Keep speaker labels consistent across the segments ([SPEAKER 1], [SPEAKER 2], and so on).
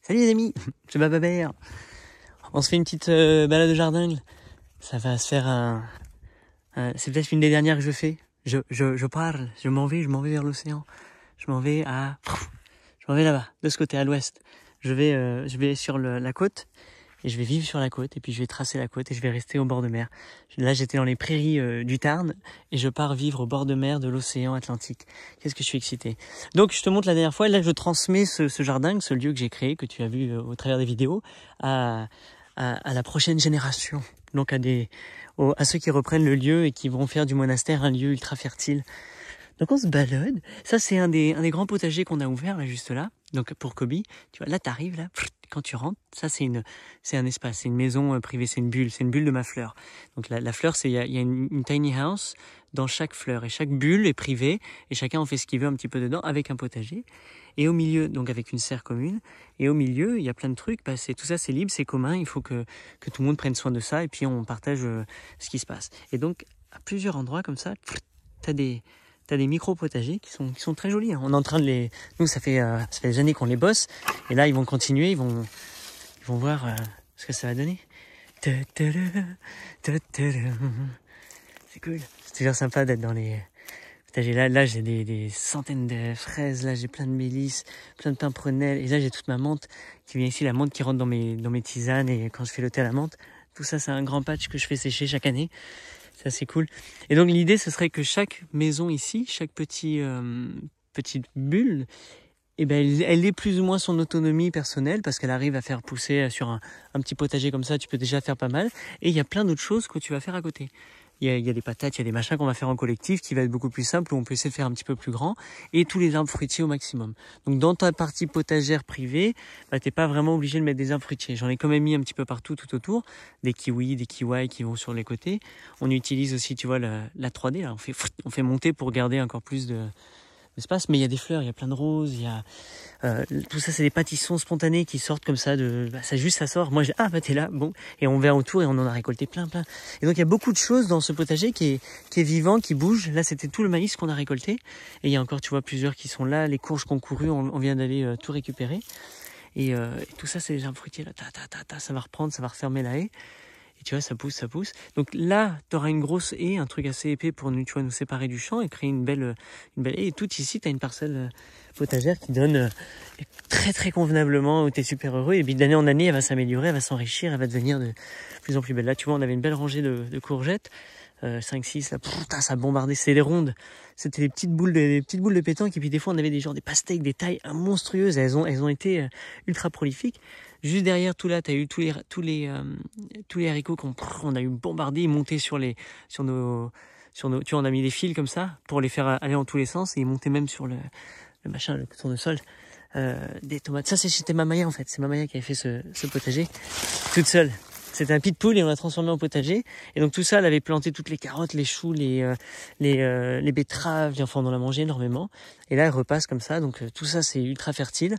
[SPEAKER 1] Salut les amis, c'est Bababert. On se fait une petite balade au jardin. Ça va se faire c'est peut-être une des dernières que je fais. Je parle, je m'en vais vers l'océan. Je m'en vais là-bas, de ce côté, à l'ouest. Je vais sur la côte. Et je vais vivre sur la côte, et puis je vais tracer la côte, et je vais rester au bord de mer. Là, j'étais dans les prairies du Tarn, et je pars vivre au bord de mer de l'océan Atlantique. Qu'est-ce que je suis excité. Donc, je te montre la dernière fois, et là, je transmets ce jardin, ce lieu que j'ai créé, que tu as vu au travers des vidéos, à la prochaine génération. Donc, à ceux qui reprennent le lieu et qui vont faire du monastère un lieu ultra fertile. Donc on se balade. Ça c'est un des grands potagers qu'on a ouvert là juste là. Donc pour Kobe, tu vois là t'arrives là, quand tu rentres, ça c'est un espace, c'est une maison privée, c'est une bulle de ma fleur. Donc la fleur il y a une tiny house dans chaque fleur et chaque bulle est privée et chacun en fait ce qu'il veut un petit peu dedans avec un potager. Et au milieu, donc avec une serre commune, et au milieu il y a plein de trucs. Tout ça c'est libre, c'est commun. Il faut que tout le monde prenne soin de ça et puis on partage ce qui se passe. Et donc à plusieurs endroits comme ça, t'as des micro-potagers qui sont très jolis. On est en train de nous, ça fait des années qu'on les bosse. Et là, ils vont continuer, ils vont voir ce que ça va donner. C'est cool. C'est toujours sympa d'être dans les potagers. Là, j'ai des centaines de fraises. Là, j'ai plein de mélisses, plein de pimprenelles. Et là, j'ai toute ma menthe qui vient ici, la menthe qui rentre dans mes tisanes. Et quand je fais le thé à la menthe, tout ça, c'est un grand patch que je fais sécher chaque année. C'est assez cool. Et donc l'idée, ce serait que chaque maison ici, chaque petite bulle, elle ait plus ou moins son autonomie personnelle parce qu'elle arrive à faire pousser sur un petit potager comme ça, tu peux déjà faire pas mal. Et il y a plein d'autres choses que tu vas faire à côté. Il y a des patates, il y a des machins qu'on va faire en collectif qui va être beaucoup plus simple où on peut essayer de faire un petit peu plus grand et tous les arbres fruitiers au maximum. Donc dans ta partie potagère privée, t'es pas vraiment obligé de mettre des arbres fruitiers. J'en ai quand même mis un petit peu partout tout autour, des kiwis, des kiwais qui vont sur les côtés. On utilise aussi, tu vois, la 3D, là, on fait monter pour garder encore plus d'espace, mais il y a des fleurs, il y a plein de roses, il y a tout ça, c'est des pâtissons spontanés qui sortent comme ça ça sort. Moi, t'es là, bon, et on vient autour et on en a récolté plein. Et donc il y a beaucoup de choses dans ce potager qui est vivant, qui bouge. Là, c'était tout le maïs qu'on a récolté, et il y a encore, tu vois, plusieurs qui sont là. Les courges qu'on couru, on vient d'aller tout récupérer. Et tout ça, c'est les arbres fruitiers là. Ça va reprendre, ça va refermer la haie. Et tu vois, ça pousse. Donc là, tu auras une grosse haie, un truc assez épais pour nous, tu vois, nous séparer du champ et créer une belle haie. Et tout ici, tu as une parcelle potagère qui donne très très convenablement, où tu es super heureux. Et puis d'année en année, elle va s'améliorer, elle va s'enrichir, elle va devenir de plus en plus belle. Là, tu vois, on avait une belle rangée de courgettes. 5-6, là, ça bombardait, c'est des rondes. C'était des petites boules de pétanque. Et puis des fois, on avait des pastèques, des tailles monstrueuses. Elles ont été ultra prolifiques. Juste derrière tout là, t'as eu tous les haricots qu'on a eu bombardés, montés sur nos, tu vois, on a mis des fils comme ça pour les faire aller en tous les sens et ils montaient même sur le tournesol. Des tomates. Ça, c'était Mamaya en fait. C'est Mamaya qui avait fait ce potager toute seule. C'était un pitbull et on l'a transformé en potager. Et donc tout ça, elle avait planté toutes les carottes, les choux, les betteraves. Enfin, on en a mangé énormément. Et là, elle repasse comme ça. Donc tout ça, c'est ultra fertile.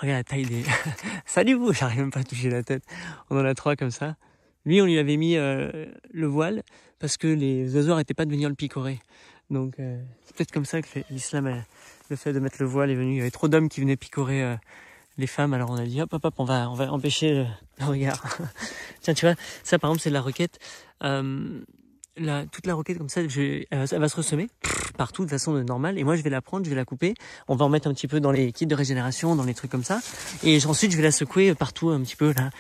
[SPEAKER 1] Regarde la taille des... Salut vous, j'arrive même pas à toucher la tête. On en a 3 comme ça. Lui, on lui avait mis le voile parce que les oiseaux n'arrêtaient pas de venir le picorer. Donc c'est peut-être comme ça que l'islam, le fait de mettre le voile est venu. Il y avait trop d'hommes qui venaient picorer les femmes. Alors on a dit hop, on va empêcher le regard. Tiens, tu vois, ça par exemple c'est de la roquette. Toute la roquette comme ça, elle va se ressemer partout de façon normale. Et moi, je vais la prendre, je vais la couper. On va en mettre un petit peu dans les kits de régénération, dans les trucs comme ça. Et ensuite, je vais la secouer partout un petit peu là.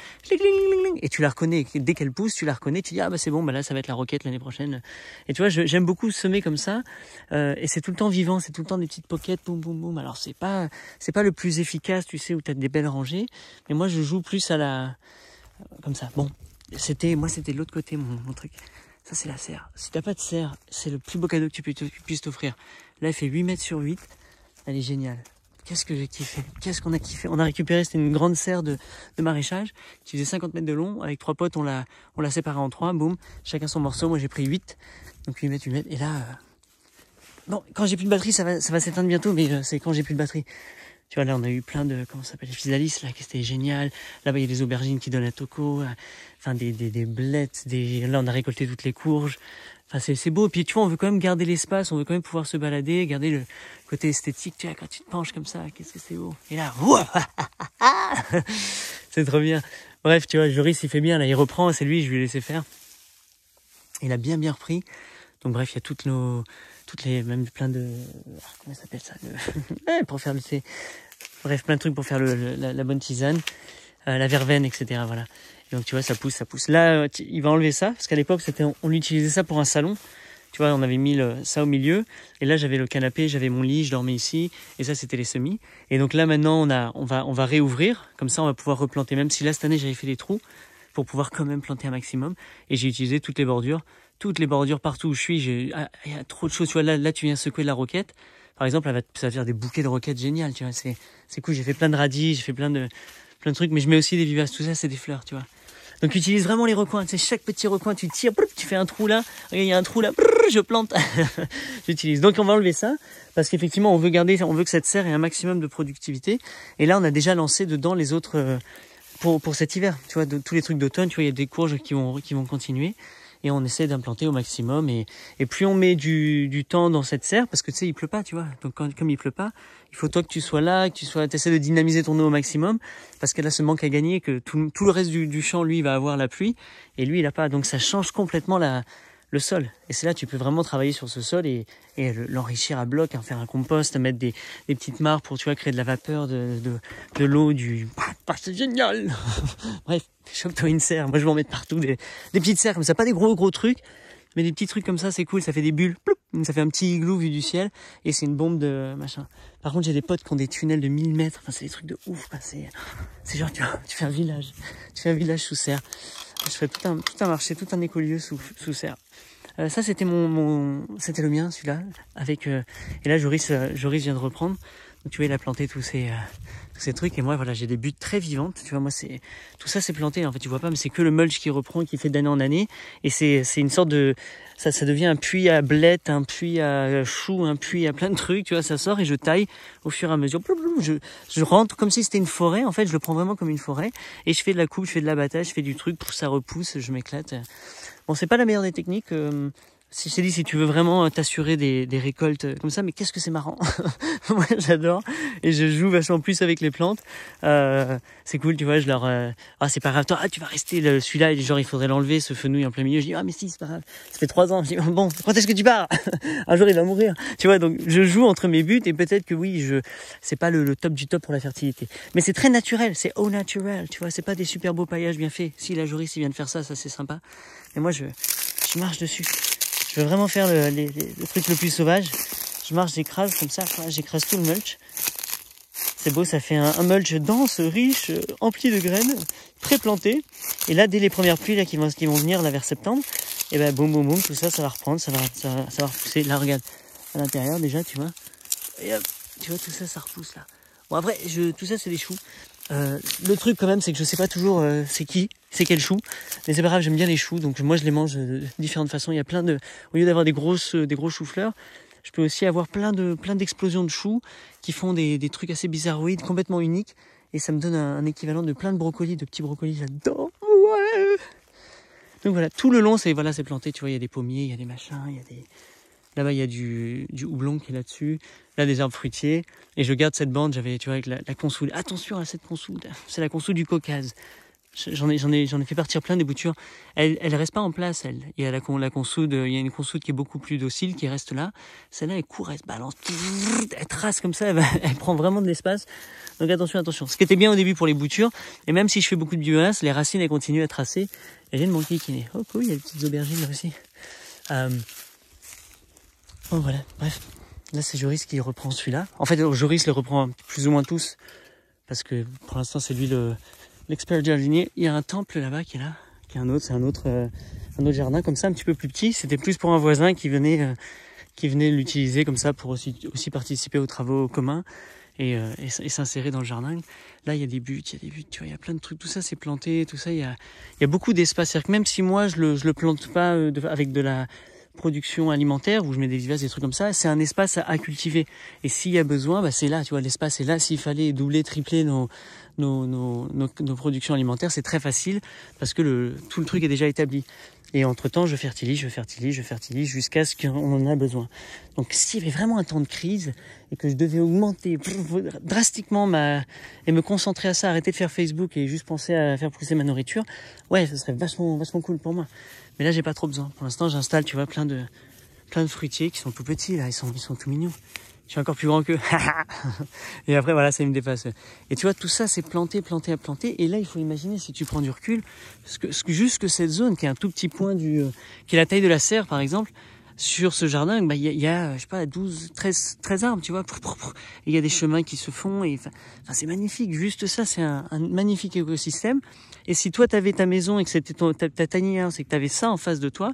[SPEAKER 1] Et tu la reconnais. Dès qu'elle pousse, tu la reconnais. Tu dis c'est bon, là, ça va être la roquette l'année prochaine. Et tu vois, j'aime beaucoup semer comme ça. Et c'est tout le temps vivant. C'est tout le temps des petites pockets, boum, boum, boum. Alors c'est pas le plus efficace, tu sais, où t'as des belles rangées. Mais moi, je joue plus comme ça. Bon, c'était de l'autre côté mon truc. Ça, c'est la serre. Si t'as pas de serre, c'est le plus beau cadeau que tu puisses t'offrir. Là, elle fait 8 mètres sur 8. Elle est géniale. Qu'est-ce que j'ai kiffé. Qu'est-ce qu'on a kiffé. On a récupéré, c'était une grande serre de maraîchage qui faisait 50 mètres de long. Avec 3 potes, on l'a séparé en 3. Boum. Chacun son morceau. Moi, j'ai pris 8. Donc 8 mètres. Et là, bon, quand j'ai plus de batterie, ça va s'éteindre bientôt, mais c'est quand j'ai plus de batterie. Tu vois, là, on a eu plein de, comment ça s'appelle, les physalis, là, qui c'était génial. Là-bas, il y a des aubergines qui donnent à Toco. Enfin, des blettes, là, on a récolté toutes les courges. Enfin, c'est beau. Puis tu vois, on veut quand même garder l'espace, on veut quand même pouvoir se balader, garder le côté esthétique. Tu vois, quand tu te penches comme ça, qu'est-ce que c'est beau. Et là, c'est trop bien. Bref, tu vois, Joris, il fait bien. Là, il reprend. C'est lui, je lui ai laissé faire. Il a bien repris. Donc bref, il y a toutes les, même plein de, comment ça s'appelle ça, pour faire bref, plein de trucs pour faire la bonne tisane, la verveine, etc. Voilà. Et donc tu vois, ça pousse. Là, il va enlever ça, parce qu'à l'époque, on utilisait ça pour un salon. Tu vois, on avait mis ça au milieu. Et là, j'avais le canapé, j'avais mon lit, je dormais ici. Et ça, c'était les semis. Et donc là, maintenant, on va réouvrir. Comme ça, on va pouvoir replanter. Même si là, cette année, j'avais fait des trous pour pouvoir quand même planter un maximum. Et j'ai utilisé toutes les bordures partout où je suis. Il y a trop de choses. Tu vois, là, tu viens secouer de la roquette. Par exemple, ça va faire des bouquets de roquettes géniales. Tu vois, c'est cool. J'ai fait plein de radis, j'ai fait plein de trucs. Mais je mets aussi des vivaces. Tout ça, c'est des fleurs, tu vois. Donc utilise vraiment les recoins, tu sais, chaque petit recoin tu tires, tu fais un trou là, regarde, il y a un trou là, je plante. J'utilise. Donc on va enlever ça parce qu'effectivement on veut que cette serre ait un maximum de productivité. Et là on a déjà lancé dedans les autres pour cet hiver, tu vois, tous les trucs d'automne, tu vois, il y a des courges qui vont continuer. Et on essaie d'implanter au maximum et plus on met du temps dans cette serre, parce que tu sais il pleut pas, tu vois, donc comme il pleut pas, il faut toi que tu sois là, t'essaies de dynamiser ton eau au maximum, parce qu'elle a ce manque à gagner, que tout le reste du champ lui va avoir la pluie et lui il a pas, donc ça change complètement le sol. Et c'est là tu peux vraiment travailler sur ce sol et l'enrichir à bloc, hein, faire un compost, mettre des petites mares pour, tu vois, créer de la vapeur, de l'eau, c'est génial. Bref, chope-toi une serre. Moi je vais en mettre partout, des petites serres comme ça, pas des gros trucs, mais des petits trucs comme ça, c'est cool, ça fait des bulles, ploup, ça fait un petit igloo vu du ciel, et c'est une bombe de machin. Par contre j'ai des potes qui ont des tunnels de 1000 mètres, enfin c'est des trucs de ouf, quoi. C'est genre tu fais un village, sous serre. Je ferais tout un marché, tout un écolieu sous serre. Ça c'était c'était le mien, celui-là, avec et là Joris vient de reprendre. Donc tu vois, il a planté tous ces trucs, et moi voilà, j'ai des buttes très vivantes, tu vois. Moi tout ça c'est planté, en fait tu vois pas, mais c'est que le mulch qui reprend, qui fait d'année en année, et c'est une sorte de ça devient un puits à blettes, un puits à choux, un puits à plein de trucs, tu vois. Ça sort et je taille au fur et à mesure, je rentre comme si c'était une forêt, en fait je le prends vraiment comme une forêt, et je fais de la coupe, je fais de l'abattage, je fais du truc pour ça repousse, je m'éclate. Bon, c'est pas la meilleure des techniques. Si je t'ai dit, si tu veux vraiment t'assurer des récoltes comme ça, mais qu'est-ce que c'est marrant. Moi, j'adore. Et je joue vachement plus avec les plantes. C'est cool, tu vois, je leur... c'est pas grave, toi, tu vas rester celui-là, et genre, il faudrait l'enlever, ce fenouil en plein milieu. Je dis, mais si, c'est pas grave. Ça fait 3 ans. Je dis, bon, quand est-ce que tu pars? Un jour, il va mourir. Tu vois, donc, je joue entre mes buts, et peut-être que oui, c'est pas le top du top pour la fertilité. Mais c'est très naturel, c'est au naturel, tu vois, c'est pas des super beaux paillages bien faits. Si la Joris, il vient de faire ça c'est sympa. Et moi, je marche dessus. Je veux vraiment faire le truc le plus sauvage. Je marche, j'écrase comme ça, j'écrase tout le mulch. C'est beau, ça fait un mulch dense, riche, empli de graines, pré-planté. Et là, dès les premières pluies là, qui vont venir là, vers septembre, et ben boum, tout ça va reprendre, ça va repousser. Là, regarde, à l'intérieur déjà, tu vois. Et hop, tu vois, tout ça, ça repousse là. Bon, après, tout ça, c'est des choux. Le truc quand même, c'est que je sais pas toujours c'est quel chou, mais c'est pas grave, j'aime bien les choux, donc moi je les mange de différentes façons. Il y a au lieu d'avoir des gros choux-fleurs, je peux aussi avoir plein d'explosions de choux qui font des trucs assez bizarroïdes, complètement uniques, et ça me donne un équivalent de plein de brocolis, de petits brocolis, j'adore. Ouais. Donc voilà, tout le long c'est planté, tu vois, il y a des pommiers, il y a des machins, là-bas, il y a du houblon qui est là-dessus. Là, des arbres fruitiers. Et je garde cette bande, tu vois, avec la consoude. Attention à cette consoude. C'est la consoude du Caucase. J'en ai fait partir plein des boutures. Elle reste pas en place, elle. Il y a la consoude, il y a une consoude qui est beaucoup plus docile, qui reste là. Celle-là, elle court, elle se balance. Elle trace comme ça, elle prend vraiment de l'espace. Donc attention. Ce qui était bien au début pour les boutures. Et même si je fais beaucoup de biomasse, les racines, elles continuent à tracer. Et j'ai une manquille qui naît. Oh cool, il y a des petites aubergines là aussi. Oh voilà, bref. Là, c'est Joris qui reprend celui-là. En fait, Joris les reprend plus ou moins tous. Parce que pour l'instant, c'est lui l'expert jardinier. Il y a un temple là-bas qui est là. Qui est un autre jardin comme ça, un petit peu plus petit. C'était plus pour un voisin qui venait l'utiliser comme ça pour aussi participer aux travaux communs et s'insérer dans le jardin. Là, il y a des buts, tu vois, il y a plein de trucs. Tout ça, c'est planté, tout ça, il y a beaucoup d'espace. C'est-à-dire que même si moi, je le plante pas avec de la production alimentaire où je mets des vivaces, des trucs comme ça, c'est un espace à cultiver, et s'il y a besoin, c'est là, tu vois, l'espace est là. S'il fallait doubler, tripler nos productions alimentaires, c'est très facile parce que tout le truc est déjà établi. Et entre-temps, je fertilise jusqu'à ce qu'on en a besoin. Donc, s'il y avait vraiment un temps de crise et que je devais augmenter drastiquement et me concentrer à ça, arrêter de faire Facebook et juste penser à faire pousser ma nourriture, ouais, ça serait vachement cool pour moi. Mais là, j'ai pas trop besoin. Pour l'instant, j'installe, tu vois, plein de fruitiers qui sont tout petits, là. Ils sont tout mignons. Je suis encore plus grand qu'eux. Et après, voilà, ça me dépasse. Et tu vois, tout ça, c'est planté. Et là, il faut imaginer, si tu prends du recul, juste que cette zone, qui est un tout petit point qui est la taille de la serre, par exemple, sur ce jardin, bah, il y a, je sais pas, 13 arbres, tu vois. Et il y a des chemins qui se font. Et, enfin, c'est magnifique. Juste ça, c'est un magnifique écosystème. Et si toi, t'avais ta maison et que c'était ta tiny house et que t'avais ça en face de toi,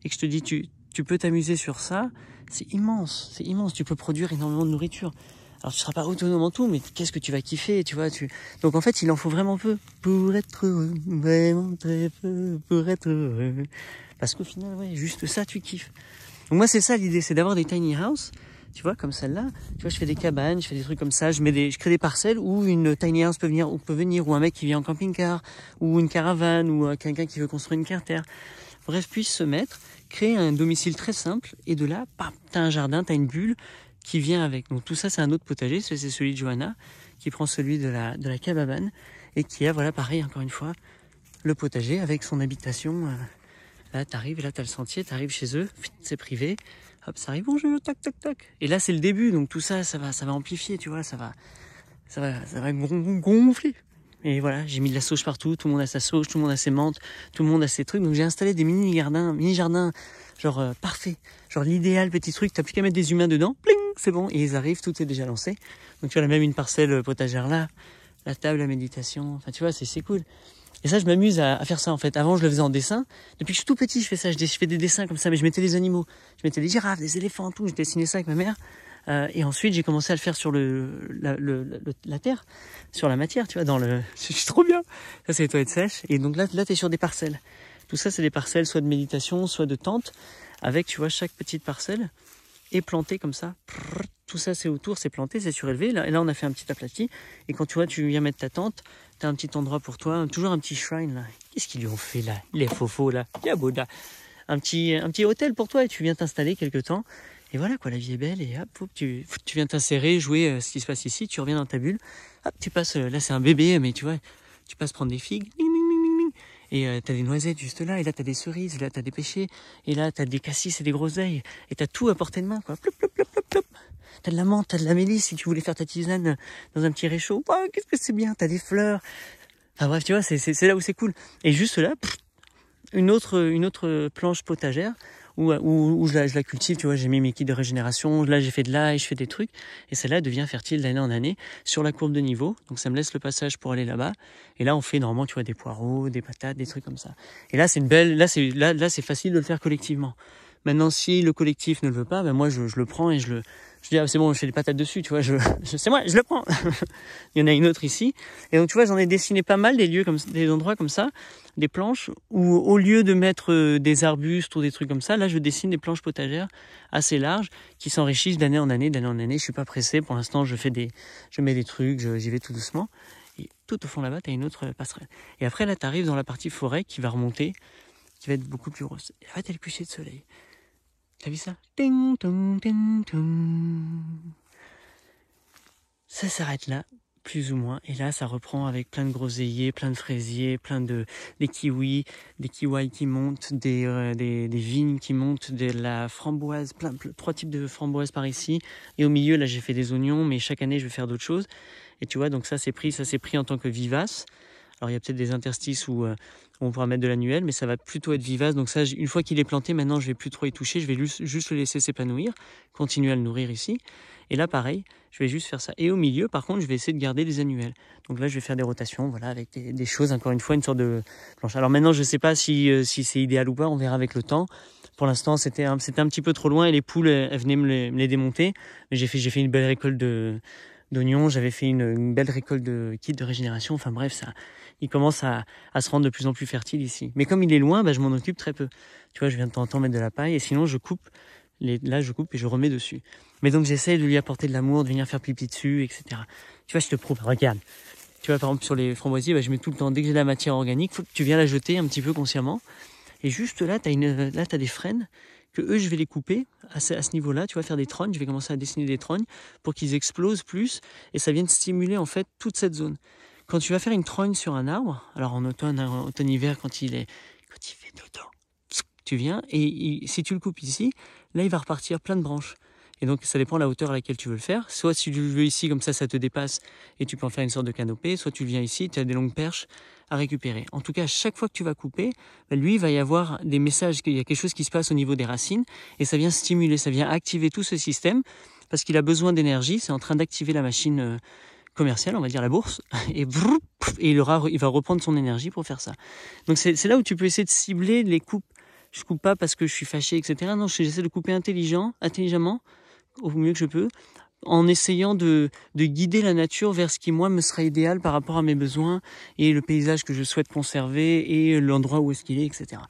[SPEAKER 1] et que je te dis, tu peux t'amuser sur ça, c'est immense, tu peux produire énormément de nourriture. Alors tu seras pas autonome en tout, mais qu'est-ce que tu vas kiffer, tu vois, Donc en fait, il en faut vraiment peu pour être heureux, vraiment très peu pour être heureux. Parce qu'au final, ouais, juste ça, tu kiffes. Donc moi, c'est ça l'idée, c'est d'avoir des tiny houses, tu vois, comme celle-là. Tu vois, je fais des cabanes, je fais des trucs comme ça, je crée des parcelles où une tiny house peut venir, ou un mec qui vient en camping-car, ou une caravane, ou quelqu'un qui veut construire une carter. Bref, puisse se mettre, créer un domicile très simple, et de là, bam, t'as un jardin, t'as une bulle qui vient avec. Donc tout ça, c'est un autre potager, c'est celui de Johanna, qui prend celui de la cabane, et qui a, voilà, pareil, encore une fois, le potager avec son habitation. Là, t'arrives, là, t'as le sentier, t'arrives chez eux, c'est privé, hop, ça arrive, bonjour, tac, tac, tac. Et là, c'est le début, donc tout ça, ça va amplifier, tu vois, ça va gonfler. Et voilà, j'ai mis de la sauge partout, tout le monde a sa sauge, tout le monde a ses menthes, tout le monde a ses trucs. Donc j'ai installé des mini-jardins, genre parfait. Genre l'idéal petit truc, t'as plus qu'à mettre des humains dedans, pling, c'est bon, et ils arrivent, tout est déjà lancé. Donc tu vois, là même une parcelle potagère là, la table, la méditation, enfin tu vois, c'est cool. Et ça, je m'amuse à faire ça en fait. Avant, je le faisais en dessin. Depuis que je suis tout petit, je fais ça, je fais des dessins comme ça, mais je mettais des animaux. Je mettais des girafes, des éléphants, tout, je dessinais ça avec ma mère. Et ensuite, j'ai commencé à le faire sur la terre, sur la matière, tu vois, c'est trop bien. Ça, c'est les toilettes sèches. Et donc là, t'es sur des parcelles. Tout ça, c'est des parcelles, soit de méditation, soit de tente, avec, tu vois, chaque petite parcelle est plantée comme ça. Tout ça, c'est autour, c'est planté, c'est surélevé. Et là, on a fait un petit aplati. Et quand tu vois, tu viens mettre ta tente, t'as un petit endroit pour toi, toujours un petit shrine, là. Qu'est-ce qu'ils lui ont fait, là? Les fofos, là. Yaboda. Un petit hôtel pour toi, et tu viens t'installer quelque temps. Et voilà, quoi, la vie est belle, et hop, tu viens t'insérer, jouer ce qui se passe ici, tu reviens dans ta bulle, hop, tu passes, là c'est un bébé, mais tu vois, tu passes prendre des figues, et t'as des noisettes juste là, et là t'as des cerises, là t'as des pêchers, et là t'as des cassis et des groseilles, et t'as tout à portée de main, quoi, plop, plop, plop, plop, plop. T'as de la menthe, t'as de la mélisse, si tu voulais faire ta tisane dans un petit réchaud, oh, qu'est-ce que c'est bien, t'as des fleurs, enfin bref, tu vois, c'est là où c'est cool. Et juste là, une autre planche potagère, où je la cultive, tu vois, j'ai mis mes kits de régénération, là j'ai fait de l'ail, je fais des trucs, et celle-là devient fertile d'année en année sur la courbe de niveau, donc ça me laisse le passage pour aller là-bas, et là on fait normalement, tu vois, des poireaux, des patates, des trucs comme ça. Et là c'est là c'est facile de le faire collectivement. Maintenant, si le collectif ne le veut pas, ben moi je le prends et je dis ah, c'est bon, je fais des patates dessus, tu vois, c'est moi, je le prends. Il y en a une autre ici, et donc tu vois, j'en ai dessiné pas mal des endroits comme ça, des planches où au lieu de mettre des arbustes ou des trucs comme ça, là je dessine des planches potagères assez larges qui s'enrichissent d'année en année. Je suis pas pressé pour l'instant, je mets des trucs, j'y vais tout doucement. Et tout au fond là-bas, t'as une autre passerelle. Et après là, t'arrives dans la partie forêt qui va remonter, qui va être beaucoup plus grosse. Et là, t'as le coucher de soleil. T'as vu ça? Ting, tung, ting, tung. Ça s'arrête là, plus ou moins. Et là, ça reprend avec plein de groseilliers, plein de fraisiers, des kiwis qui montent, des vignes qui montent, de la framboise, 3 types de framboises par ici. Et au milieu, là, j'ai fait des oignons, mais chaque année, je vais faire d'autres choses. Et tu vois, donc ça, c'est pris en tant que vivace. Alors, il y a peut-être des interstices où on pourra mettre de l'annuel, mais ça va plutôt être vivace. Donc ça, une fois qu'il est planté, maintenant, je vais plus trop y toucher. Je vais juste le laisser s'épanouir, continuer à le nourrir ici. Et là, pareil, je vais juste faire ça. Et au milieu, par contre, je vais essayer de garder des annuels. Donc là, je vais faire des rotations, voilà, avec des choses, encore une fois, une sorte de planche. Alors maintenant, je sais pas si c'est idéal ou pas, on verra avec le temps. Pour l'instant, c'était un petit peu trop loin et les poules, elles venaient me les démonter. Mais j'ai fait une belle récolte d'oignons, j'avais fait une belle récolte de kits de régénération. Enfin bref, ça, il commence à se rendre de plus en plus fertile ici. Mais comme il est loin, je m'en occupe très peu. Tu vois, je viens de temps en temps mettre de la paille et sinon je coupe. Là, je coupe et je remets dessus. Mais donc, j'essaie de lui apporter de l'amour, de venir faire pipi dessus, etc. Tu vois, je te prouve. Regarde. Tu vois, par exemple, sur les framboisiers, je mets tout le temps, dès que j'ai de la matière organique, faut que tu viens la jeter un petit peu consciemment. Et juste là, t'as des frênes que eux, je vais les couper à ce niveau-là. Tu vas faire des trognes. Je vais commencer à dessiner des trognes pour qu'ils explosent plus et ça vienne stimuler en fait toute cette zone. Quand tu vas faire une trogne sur un arbre, alors en automne-hiver, quand il fait tout le temps, tu viens et si tu le coupes ici, là, il va repartir plein de branches. Et donc, ça dépend de la hauteur à laquelle tu veux le faire. Soit si tu le veux ici, comme ça te dépasse et tu peux en faire une sorte de canopée. Soit tu le viens ici, tu as des longues perches à récupérer. En tout cas, à chaque fois que tu vas couper, lui, il va y avoir des messages qu'il y a quelque chose qui se passe au niveau des racines et ça vient stimuler, ça vient activer tout ce système parce qu'il a besoin d'énergie. C'est en train d'activer la machine commerciale, on va dire la bourse, et il va reprendre son énergie pour faire ça. Donc, c'est là où tu peux essayer de cibler les coupes. Je coupe pas parce que je suis fâché, etc. Non, j'essaie de couper intelligemment, au mieux que je peux, en essayant de guider la nature vers ce qui, moi, me sera idéal par rapport à mes besoins et le paysage que je souhaite conserver et l'endroit où est-ce qu'il est, etc.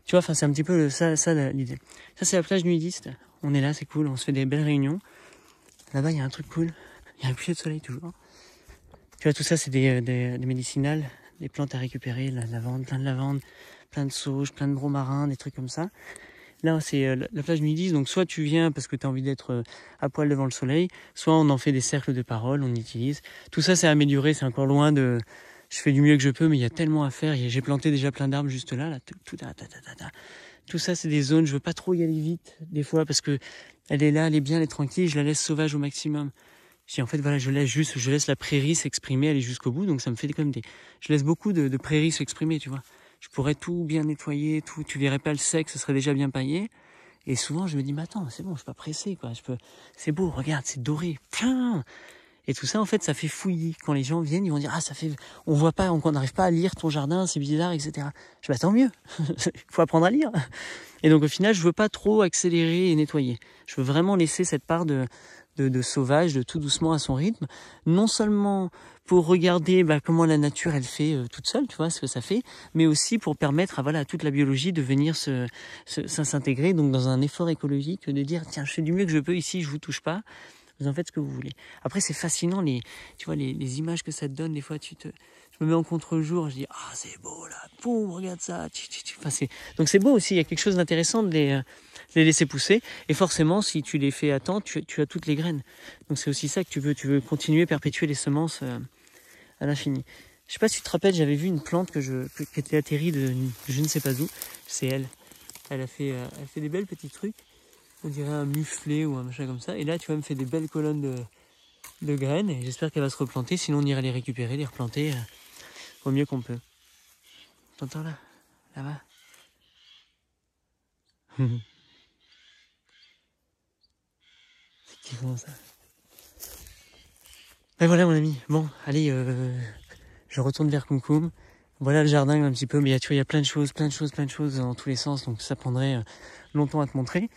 [SPEAKER 1] Tu vois, enfin, c'est un petit peu ça l'idée. Ça, c'est la plage nudiste. On est là, c'est cool, on se fait des belles réunions. Là-bas, il y a un truc cool. Il y a un coucher de soleil, toujours. Tu vois, tout ça, c'est des médicinales, des plantes à récupérer, la lavande, plein de lavande, plein de sauge, plein de bromarins, des trucs comme ça. Là, c'est la plage nudiste, donc soit tu viens parce que tu as envie d'être à poil devant le soleil, soit on en fait des cercles de parole, on utilise. Tout ça, c'est amélioré, c'est encore loin de... Je fais du mieux que je peux, mais il y a tellement à faire. J'ai planté déjà plein d'arbres juste là. Tout ça, c'est des zones, je veux pas trop y aller vite, des fois, parce que elle est là, elle est bien, elle est tranquille, je la laisse sauvage au maximum. En fait, voilà, je laisse la prairie s'exprimer, aller jusqu'au bout, donc ça me fait comme je laisse beaucoup de prairies s'exprimer, tu vois. Je pourrais tout bien nettoyer, tout, tu verrais pas le sec, ce serait déjà bien paillé. Et souvent, je me dis, mais attends, c'est bon, je suis pas pressé, quoi. C'est beau, regarde, c'est doré, plein. Et tout ça, en fait, ça fait fouillis. Quand les gens viennent, ils vont dire, on voit pas, on n'arrive pas à lire ton jardin, c'est bizarre, etc. Je dis, tant mieux. Il faut apprendre à lire. Et donc, au final, je veux pas trop accélérer et nettoyer. Je veux vraiment laisser cette part de sauvage, de tout doucement à son rythme, non seulement pour regarder comment la nature elle fait toute seule, tu vois ce que ça fait, mais aussi pour permettre à toute la biologie de venir s'intégrer donc dans un effort écologique, de dire tiens, je fais du mieux que je peux ici, je vous touche pas, vous en faites ce que vous voulez. Après c'est fascinant tu vois les images que ça te donne, des fois je me mets en contre-jour, je dis c'est beau là, boum, regarde ça, donc c'est beau aussi, il y a quelque chose d'intéressant de les laisser pousser, et forcément si tu les fais à temps, tu as toutes les graines. Donc c'est aussi ça que tu veux continuer, perpétuer les semences à l'infini. Je sais pas si tu te rappelles, j'avais vu une plante qui était atterrie de je ne sais pas où, c'est elle fait des belles petits trucs, on dirait un muflet ou un machin comme ça, et là tu vois, elle me fait des belles colonnes de graines, et j'espère qu'elle va se replanter, sinon on ira les récupérer, les replanter au mieux qu'on peut. T'entends là-bas C'est kiffant ça. Et voilà mon ami, bon, allez, je retourne vers Kumkum. Voilà le jardin un petit peu, mais tu vois, il y a plein de choses dans tous les sens, donc ça prendrait longtemps à te montrer.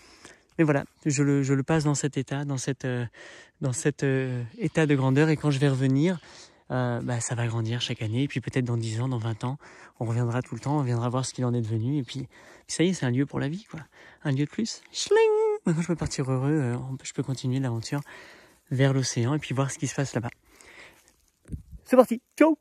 [SPEAKER 1] Mais voilà, je le passe dans cet état, dans cet état de grandeur, et quand je vais revenir, ça va grandir chaque année, et puis peut-être dans 10 ans, dans 20 ans, on reviendra tout le temps, on viendra voir ce qu'il en est devenu, et puis ça y est, c'est un lieu pour la vie, quoi. Un lieu de plus. Schling. Maintenant je peux partir heureux, je peux continuer l'aventure vers l'océan, et puis voir ce qui se passe là-bas. C'est parti, ciao.